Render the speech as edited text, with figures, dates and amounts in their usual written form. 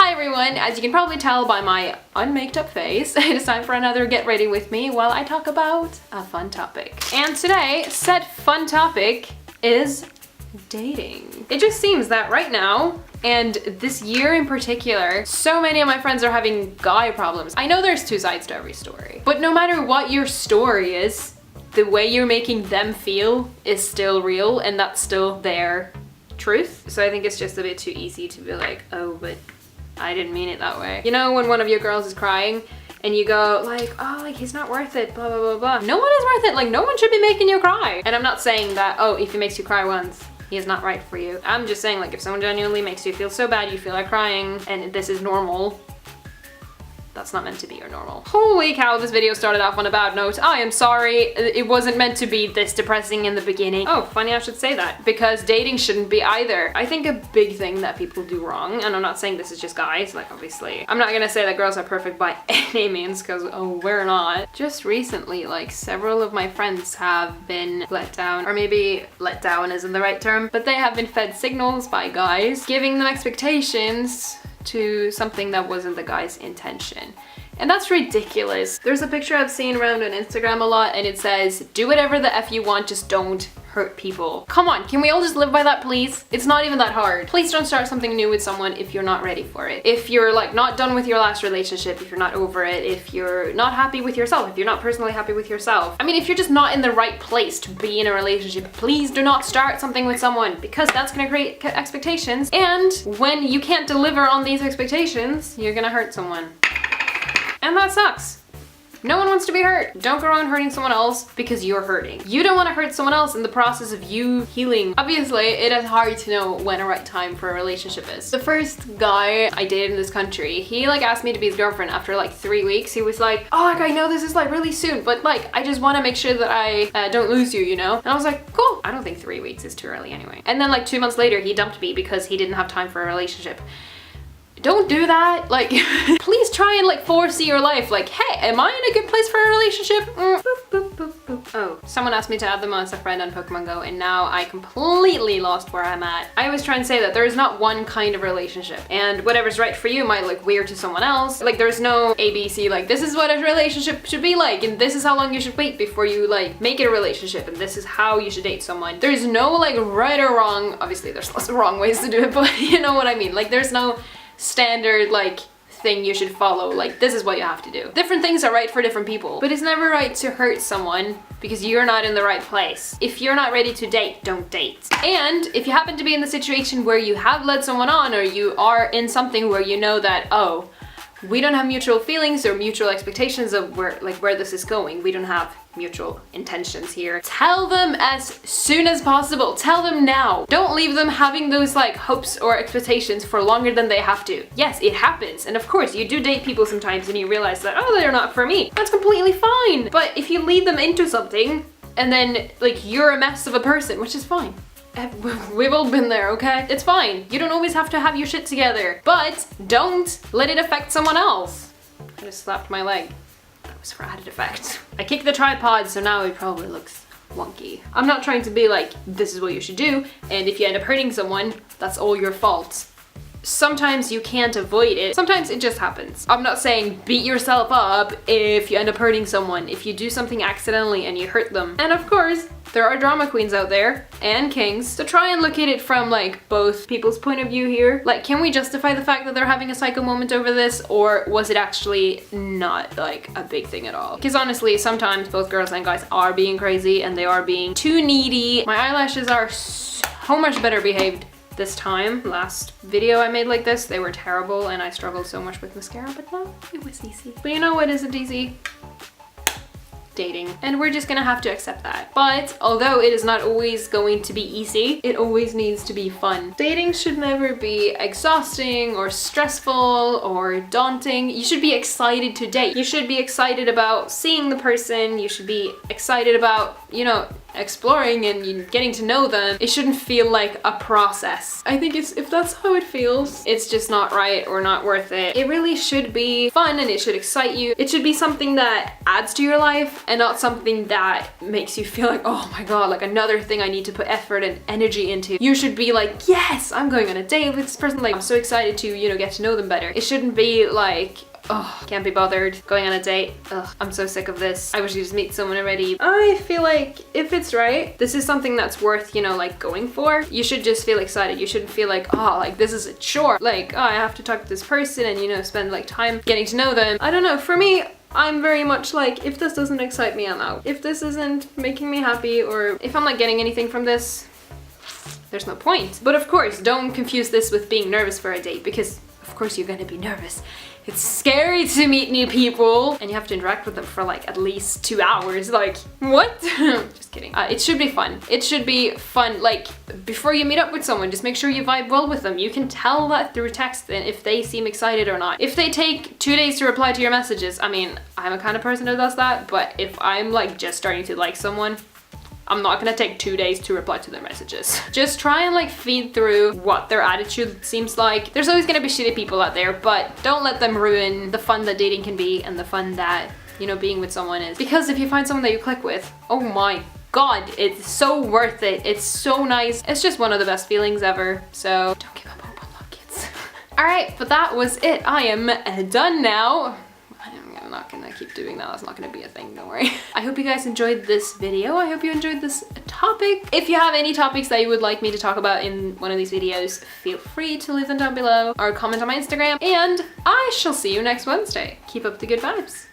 Hi everyone, as you can probably tell by my unmaked up face, it is time for another Get Ready With Me while I talk about a fun topic. And today, said fun topic is dating. It just seems that right now, and this year in particular, so many of my friends are having guy problems. I know there's two sides to every story, but no matter what your story is, the way you're making them feel is still real and that's still their truth. So I think it's just a bit too easy to be like, oh, but I didn't mean it that way. You know, when one of your girls is crying and you go like, oh, like he's not worth it, blah, blah, blah, blah. No one is worth it. Like no one should be making you cry. And I'm not saying that, oh, if he makes you cry once, he is not right for you. I'm just saying like if someone genuinely makes you feel so bad, you feel like crying and this is normal, that's not meant to be your normal. Holy cow, this video started off on a bad note. I am sorry, it wasn't meant to be this depressing in the beginning. Oh, funny I should say that, because dating shouldn't be either. I think a big thing that people do wrong, and I'm not saying this is just guys, like obviously, I'm not gonna say that girls are perfect by any means, because oh, we're not. Just recently, like several of my friends have been let down, or maybe let down isn't the right term, but they have been fed signals by guys, giving them expectations to something that wasn't the guy's intention. And that's ridiculous. There's a picture I've seen around on Instagram a lot and it says, do whatever the F you want, just don't hurt people. Come on, can we all just live by that, please? It's not even that hard. Please don't start something new with someone if you're not ready for it. If you're like not done with your last relationship, if you're not over it, if you're not happy with yourself, if you're not personally happy with yourself. I mean, if you're just not in the right place to be in a relationship, please do not start something with someone because that's gonna create expectations. And when you can't deliver on these expectations, you're gonna hurt someone. And that sucks. No one wants to be hurt. Don't go around hurting someone else because you're hurting. You don't want to hurt someone else in the process of you healing. Obviously, it is hard to know when a right time for a relationship is. The first guy I dated in this country, he like asked me to be his girlfriend after like 3 weeks. He was like, oh, like I know this is like really soon, but like I just want to make sure that I don't lose you, you know? And I was like, cool. I don't think 3 weeks is too early anyway. And then like 2 months later, he dumped me because he didn't have time for a relationship. Don't do that. Like, please try and like foresee your life. Like, hey, am I in a good place for a relationship? Boop, boop, boop, boop. Oh, someone asked me to add them as a friend on Pokemon Go and now I completely lost where I'm at. I always try and say that there is not one kind of relationship and whatever's right for you might look weird to someone else. Like there's no ABC, like this is what a relationship should be like and this is how long you should wait before you like make it a relationship and this is how you should date someone. There's no like right or wrong. Obviously there's lots of wrong ways to do it, but you know what I mean. Like there's no standard like thing you should follow, like this is what you have to do. Different things are right for different people, but it's never right to hurt someone because you're not in the right place. If you're not ready to date, don't date. And if you happen to be in the situation where you have led someone on or you are in something where you know that, oh, we don't have mutual feelings or mutual expectations of where this is going. We don't have mutual intentions here. Tell them as soon as possible. Tell them now. Don't leave them having those like hopes or expectations for longer than they have to. Yes, it happens. And of course, you do date people sometimes and you realize that, oh, they're not for me. That's completely fine. But if you lead them into something and then like you're a mess of a person, which is fine. We've all been there, okay? It's fine. You don't always have to have your shit together, but don't let it affect someone else. I just slapped my leg. That was for added effect. I kicked the tripod, so now it probably looks wonky. I'm not trying to be like, this is what you should do, and if you end up hurting someone, that's all your fault. Sometimes you can't avoid it. Sometimes it just happens. I'm not saying beat yourself up if you end up hurting someone, if you do something accidentally and you hurt them. And of course, there are drama queens out there and kings. So try and look at it from like both people's point of view here. Like, can we justify the fact that they're having a psycho moment over this, or was it actually not like a big thing at all? Because honestly, sometimes both girls and guys are being crazy and they are being too needy. My eyelashes are so much better behaved this time. Last video I made like this, they were terrible and I struggled so much with mascara, but no, it was easy. But you know what isn't easy? Dating. And we're just gonna have to accept that. But although it is not always going to be easy, it always needs to be fun. Dating should never be exhausting or stressful or daunting. You should be excited to date. You should be excited about seeing the person. You should be excited about, you know, exploring and you getting to know them, it shouldn't feel like a process. I think if that's how it feels, it's just not right or not worth it. It really should be fun and it should excite you. It should be something that adds to your life and not something that makes you feel like, oh my god, like another thing I need to put effort and energy into. You should be like, yes, I'm going on a date with this person. Like, I'm so excited to, you know, get to know them better. It shouldn't be like, oh, can't be bothered going on a date. Ugh, I'm so sick of this. I wish you just meet someone already. I feel like if it's right, this is something that's worth, you know, like going for. You should just feel excited. You shouldn't feel like, oh, like this is a chore. Like, oh, I have to talk to this person and, you know, spend like time getting to know them. I don't know. For me, I'm very much like, if this doesn't excite me, I'm out. If this isn't making me happy, or if I'm not getting anything from this, there's no point. But of course, don't confuse this with being nervous for a date, because of course you're gonna be nervous. It's scary to meet new people and you have to interact with them for like at least 2 hours. Like, what? Just kidding. It should be fun. It should be fun. Like, before you meet up with someone, just make sure you vibe well with them. You can tell that through text and if they seem excited or not. If they take 2 days to reply to your messages, I mean, I'm a kind of person who does that, but if I'm like just starting to like someone, I'm not gonna take 2 days to reply to their messages. Just try and like feed through what their attitude seems like. There's always gonna be shitty people out there, but don't let them ruin the fun that dating can be and the fun that, you know, being with someone is. Because if you find someone that you click with, oh my god, it's so worth it. It's so nice. It's just one of the best feelings ever. So don't give up hope on love, kids. All right, but that was it. I am done now. I'm not gonna keep doing that. That's not gonna be a thing, don't worry. I hope you guys enjoyed this video. I hope you enjoyed this topic. If you have any topics that you would like me to talk about in one of these videos, feel free to leave them down below or comment on my Instagram, and I shall see you next Wednesday. Keep up the good vibes.